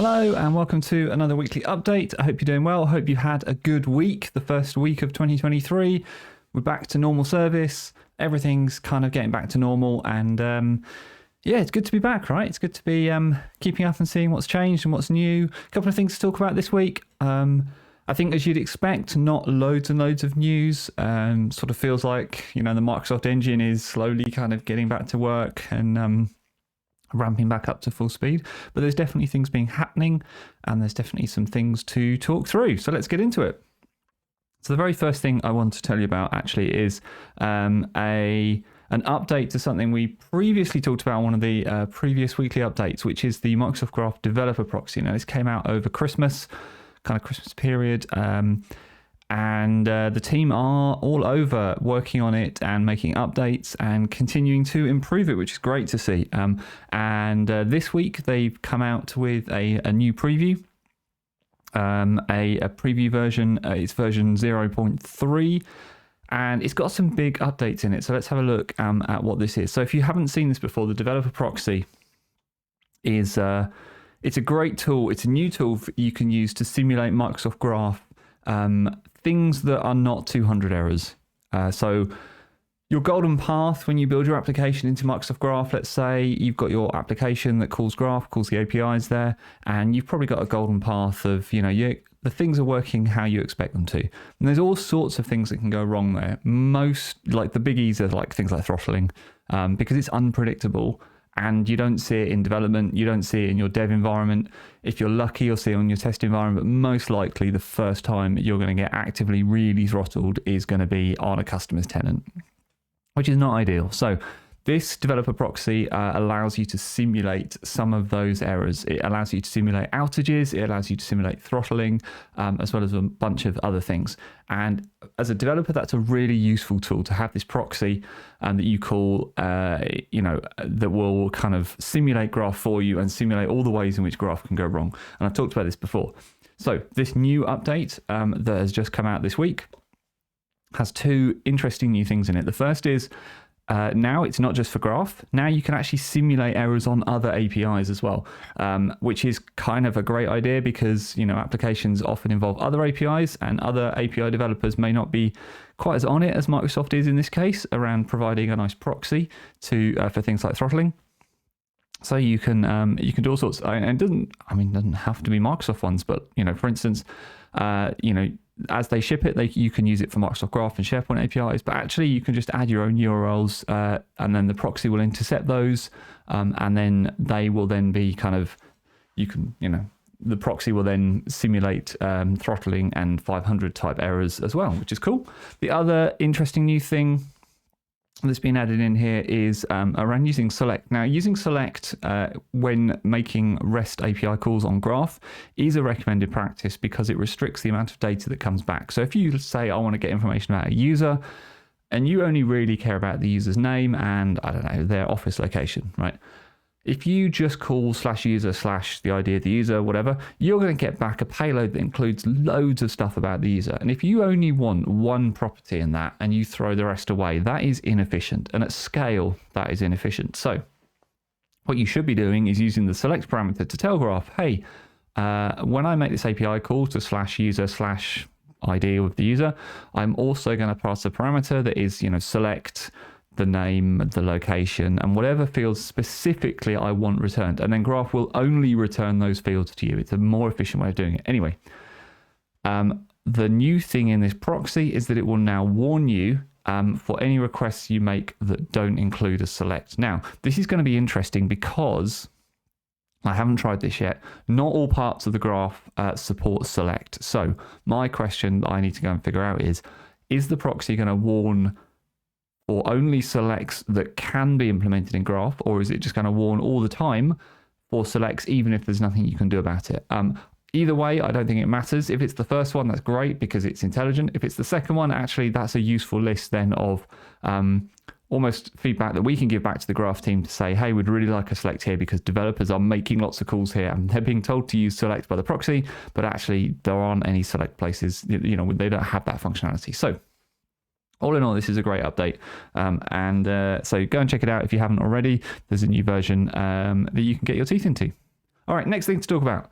Hello and welcome to another weekly update. I hope you're doing well. I hope you had a good week, the first week of 2023. We're back to normal service. Everything's kind of getting back to normal and yeah, it's good to be back, right? It's good to be keeping up and seeing what's changed and what's new. A couple of things to talk about this week. I think as you'd expect, not loads and loads of news. Sort of feels like, the Microsoft engine is slowly kind of getting back to work and ramping back up to full speed, but there's definitely things being happening and there's definitely some things to talk through. So let's get into it. So the very first thing I want to tell you about actually is an update to something we previously talked about on one of the previous weekly updates, which is the Microsoft Graph Developer Proxy. Now this came out over Christmas, kind of Christmas period, and the team are all over working on it and making updates and continuing to improve it, which is great to see. And this week they've come out with a new preview, a preview version. It's version 0.3, and it's got some big updates in it. So let's have a look at what this is. So if you haven't seen this before, the Developer Proxy is it's a great tool. It's a new tool you can use to simulate Microsoft Graph things that are not 200 errors. So your golden path when you build your application into Microsoft Graph, let's say you've got your application that calls Graph, calls the APIs there, and you've probably got a golden path of, the things are working how you expect them to. And there's all sorts of things that can go wrong there. Most, like the biggies are like things like throttling, because it's unpredictable. And you don't see it in development, you don't see it in your dev environment. If you're lucky, you'll see it on your test environment, but most likely the first time you're going to get actively really throttled is going to be on a customer's tenant, which is not ideal. So this developer proxy allows you to simulate some of those errors. It allows you to simulate outages, it allows you to simulate throttling, as well as a bunch of other things. And as a developer, that's a really useful tool to have this proxy that you call, that will kind of simulate Graph for you and simulate all the ways in which Graph can go wrong. And I've talked about this before. So this new update that has just come out this week has two interesting new things in it. The first is now it's not just for Graph. Now you can actually simulate errors on other APIs as well, which is kind of a great idea because, applications often involve other APIs and other API developers may not be quite as on it as Microsoft is in this case around providing a nice proxy for things like throttling. So you can do all sorts, and it doesn't have to be Microsoft ones, but, for instance, as they ship it, you can use it for Microsoft Graph and SharePoint APIs, but actually you can just add your own URLs and then the proxy will intercept those, and then they will then be the proxy will then simulate throttling and 500 type errors as well, which is cool. The other interesting new thing that's been added in here is around using select. Now, using select when making REST API calls on Graph is a recommended practice because it restricts the amount of data that comes back. So if you say, I want to get information about a user, and you only really care about the user's name and, I don't know, their office location, right? If you just call /user / the ID of the user, whatever, you're going to get back a payload that includes loads of stuff about the user. And if you only want one property in that and you throw the rest away, that is inefficient. And at scale, that is inefficient. So what you should be doing is using the select parameter to tell Graph, hey, when I make this API call to /user / ID of the user, I'm also going to pass a parameter that is, select the name, the location, and whatever fields specifically I want returned. And then Graph will only return those fields to you. It's a more efficient way of doing it. Anyway, the new thing in this proxy is that it will now warn you for any requests you make that don't include a select. Now, this is going to be interesting because I haven't tried this yet. Not all parts of the Graph support select. So my question that I need to go and figure out is the proxy going to warn or only selects that can be implemented in Graph, or is it just going to warn all the time for selects even if there's nothing you can do about it? Either way, I don't think it matters. If it's the first one, that's great because it's intelligent. If it's the second one, actually that's a useful list then of almost feedback that we can give back to the Graph team to say, hey, we'd really like a select here because developers are making lots of calls here and they're being told to use select by the proxy, but actually there aren't any select places, they don't have that functionality. So all in all, this is a great update. So go and check it out if you haven't already. There's a new version that you can get your teeth into. All right, next thing to talk about.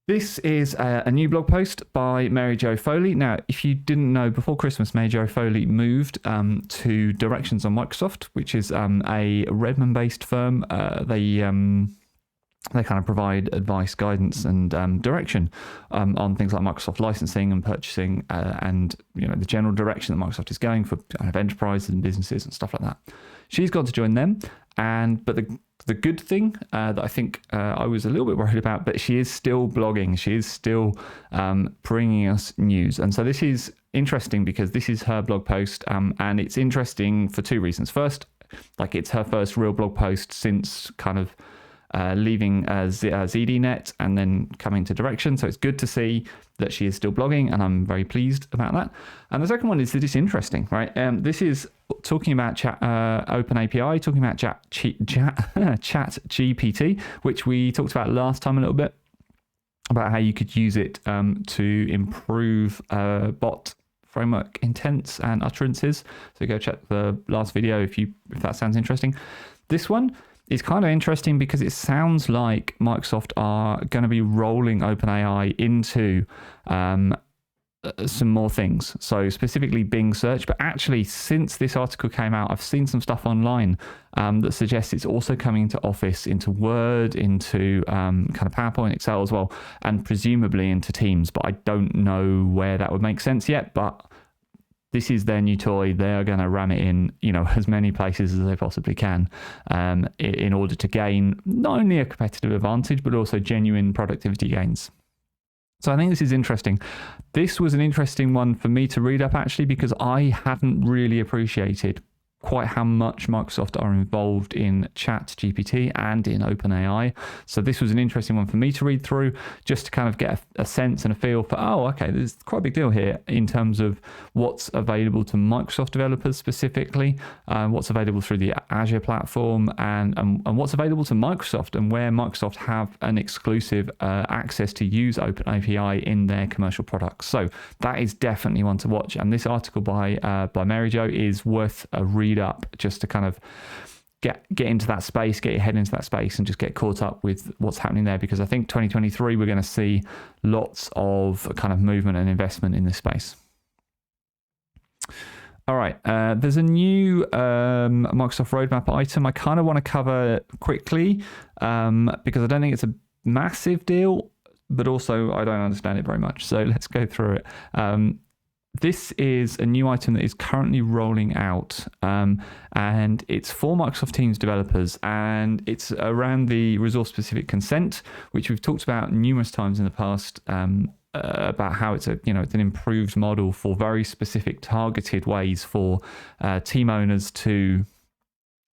This is a new blog post by Mary Jo Foley. Now, if you didn't know, before Christmas, Mary Jo Foley moved to Directions on Microsoft, which is a Redmond-based firm. They kind of provide advice, guidance, and direction on things like Microsoft licensing and purchasing, and the general direction that Microsoft is going for kind of enterprises and businesses and stuff like that. She's got to join them, but the good thing that I think I was a little bit worried about, but she is still blogging. She is still bringing us news, and so this is interesting because this is her blog post, and it's interesting for two reasons. First, like it's her first real blog post since kind of leaving ZDNet and then coming to Direction. So it's good to see that she is still blogging, and I'm very pleased about that. And the second one is that it's interesting, right? This is talking about OpenAI, talking about ChatGPT, which we talked about last time a little bit, about how you could use it to improve bot framework intents and utterances. So go check the last video if that sounds interesting. This one is kind of interesting because it sounds like Microsoft are going to be rolling OpenAI into some more things. So specifically Bing search, but actually since this article came out, I've seen some stuff online that suggests it's also coming into Office, into Word, into kind of PowerPoint, Excel as well, and presumably into Teams, but I don't know where that would make sense yet. But this is their new toy. They are going to ram it in, as many places as they possibly can, in order to gain not only a competitive advantage, but also genuine productivity gains. So I think this is interesting. This was an interesting one for me to read up, actually, because I hadn't really appreciated quite how much Microsoft are involved in ChatGPT and in OpenAI. So this was an interesting one for me to read through, just to kind of get a sense and a feel for, okay, there's quite a big deal here in terms of what's available to Microsoft developers specifically, what's available through the Azure platform, and what's available to Microsoft, and where Microsoft have an exclusive access to use OpenAI in their commercial products. So that is definitely one to watch. And this article by Mary Jo is worth a read up, just to kind of get into that space, get your head into that space, and just get caught up with what's happening there, because I think 2023 we're going to see lots of kind of movement and investment in this space. All right, there's a new Microsoft roadmap item I kind of want to cover quickly, because I don't think it's a massive deal, but also I don't understand it very much. So let's go through it. This is a new item that is currently rolling out, and it's for Microsoft Teams developers, and it's around the resource-specific consent, which we've talked about numerous times in the past, about how it's it's an improved model for very specific targeted ways for team owners to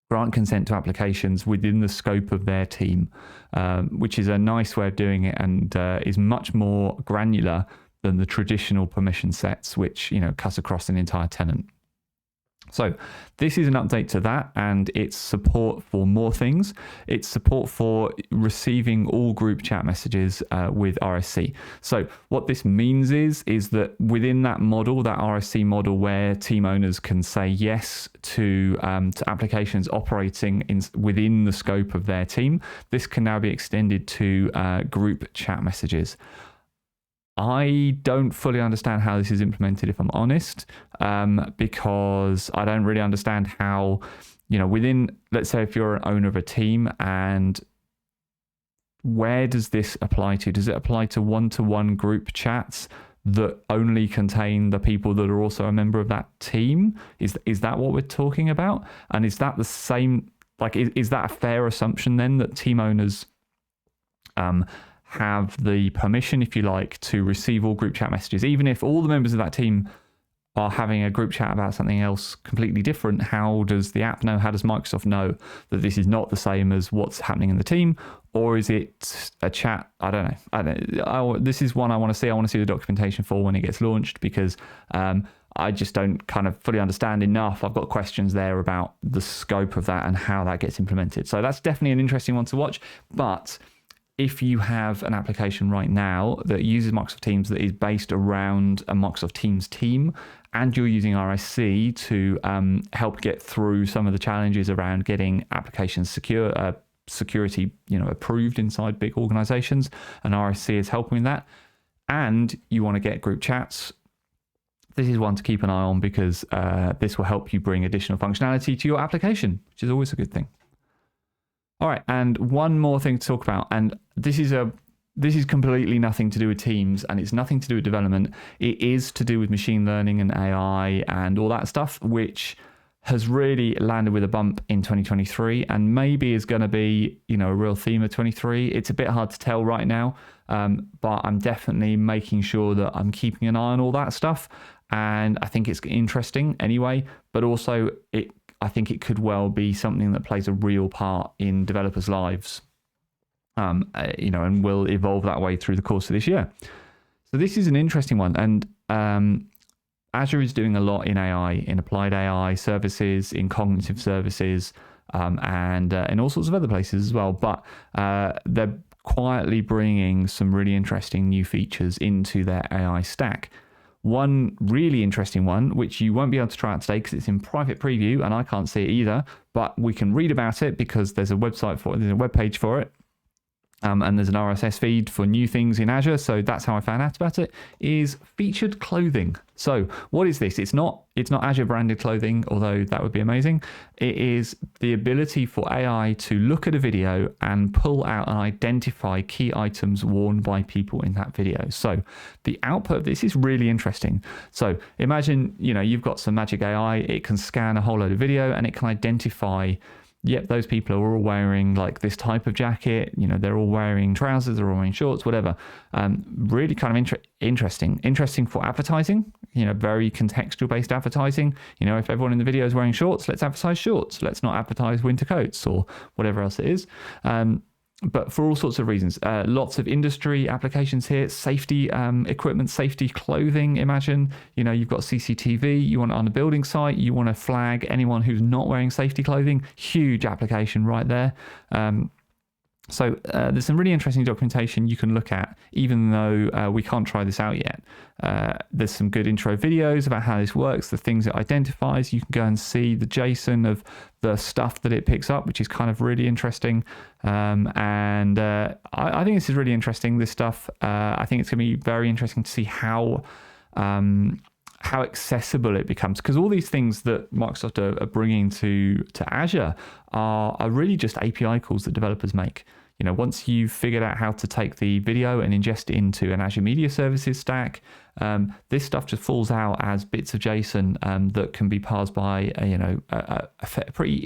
grant consent to applications within the scope of their team, which is a nice way of doing it, and is much more granular than the traditional permission sets, which cut across an entire tenant. So this is an update to that, and it's support for more things. It's support for receiving all group chat messages with RSC. So what this means is that within that model, that RSC model, where team owners can say yes to applications operating within the scope of their team, this can now be extended to group chat messages. I don't fully understand how this is implemented, if I'm honest, because I don't really understand how, within, let's say if you're an owner of a team, and where does this apply to? Does it apply to one-to-one group chats that only contain the people that are also a member of that team? Is that what we're talking about? And is that the same, is that a fair assumption then, that team owners have the permission, if you like, to receive all group chat messages, even if all the members of that team are having a group chat about something else completely different? How does the app know? How does Microsoft know that this is not the same as what's happening in the team? Or is it a chat? I don't know. This is one I want to see. I want to see the documentation for when it gets launched, because I just don't kind of fully understand enough. I've got questions there about the scope of that and how that gets implemented. So that's definitely an interesting one to watch. But if you have an application right now that uses Microsoft Teams that is based around a Microsoft Teams team, and you're using RSC to help get through some of the challenges around getting applications security, approved inside big organizations, and RSC is helping with that. And you want to get group chats. This is one to keep an eye on, because this will help you bring additional functionality to your application, which is always a good thing. All right, and one more thing to talk about, and this is completely nothing to do with Teams, and it's nothing to do with development. It is to do with machine learning and AI and all that stuff, which has really landed with a bump in 2023, and maybe is going to be, a real theme of 23. It's a bit hard to tell right now, but I'm definitely making sure that I'm keeping an eye on all that stuff. And I think it's interesting anyway, but also I think it could well be something that plays a real part in developers' lives, and will evolve that way through the course of this year. So this is an interesting one. And Azure is doing a lot in AI, in applied AI services, in cognitive services, and in all sorts of other places as well. But they're quietly bringing some really interesting new features into their AI stack. One really interesting one, which you won't be able to try out today because it's in private preview and I can't see it either, but we can read about it because there's a website for it, there's a web page for it. And there's an RSS feed for new things in Azure. So that's how I found out about it, is featured clothing. So what is this? It's not Azure branded clothing, although that would be amazing. It is the ability for AI to look at a video and pull out and identify key items worn by people in that video. So the output of this is really interesting. So imagine, you've got some magic AI, it can scan a whole load of video and it can identify, yep, those people are all wearing like this type of jacket, they're all wearing trousers, they're all wearing shorts, whatever. Really kind of interesting for advertising, very contextual based advertising. If everyone in the video is wearing shorts, let's advertise shorts. Let's not advertise winter coats or whatever else it is. But for all sorts of reasons, lots of industry applications here, safety equipment, safety clothing. Imagine, you've got CCTV, you want it on a building site, you want to flag anyone who's not wearing safety clothing. Huge application right there. So there's some really interesting documentation you can look at, even though we can't try this out yet. There's some good intro videos about how this works, the things it identifies. You can go and see the JSON of the stuff that it picks up, which is kind of really interesting. I think this is really interesting, this stuff. I think it's going to be very interesting to see how accessible it becomes, because all these things that Microsoft are bringing to Azure are really just API calls that developers make. Once you've figured out how to take the video and ingest it into an Azure Media Services stack, this stuff just falls out as bits of JSON that can be parsed by a pretty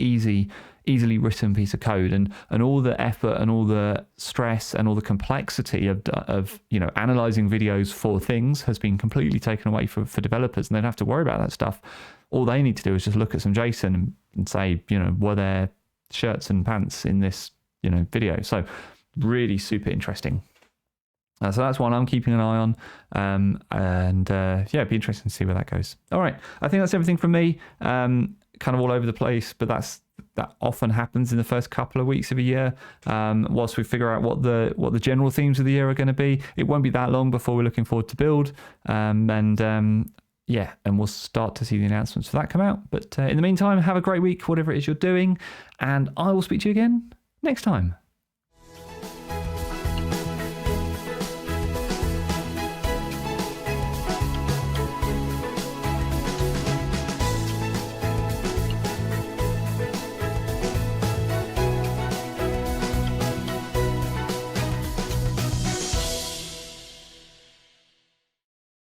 easily written piece of code, and all the effort and all the stress and all the complexity of analyzing videos for things has been completely taken away for developers, and they don't have to worry about that stuff. All they need to do is just look at some JSON and say, were there shirts and pants in this video? So really super interesting. So that's one I'm keeping an eye on, it'd be interesting to see where that goes. All right, I think that's everything from me. Kind of all over the place, but that often happens in the first couple of weeks of a year. Whilst we figure out what the general themes of the year are going to be, it won't be that long before we're looking forward to build, and we'll start to see the announcements for that come out. But in the meantime, have a great week, whatever it is you're doing, and I will speak to you again next time.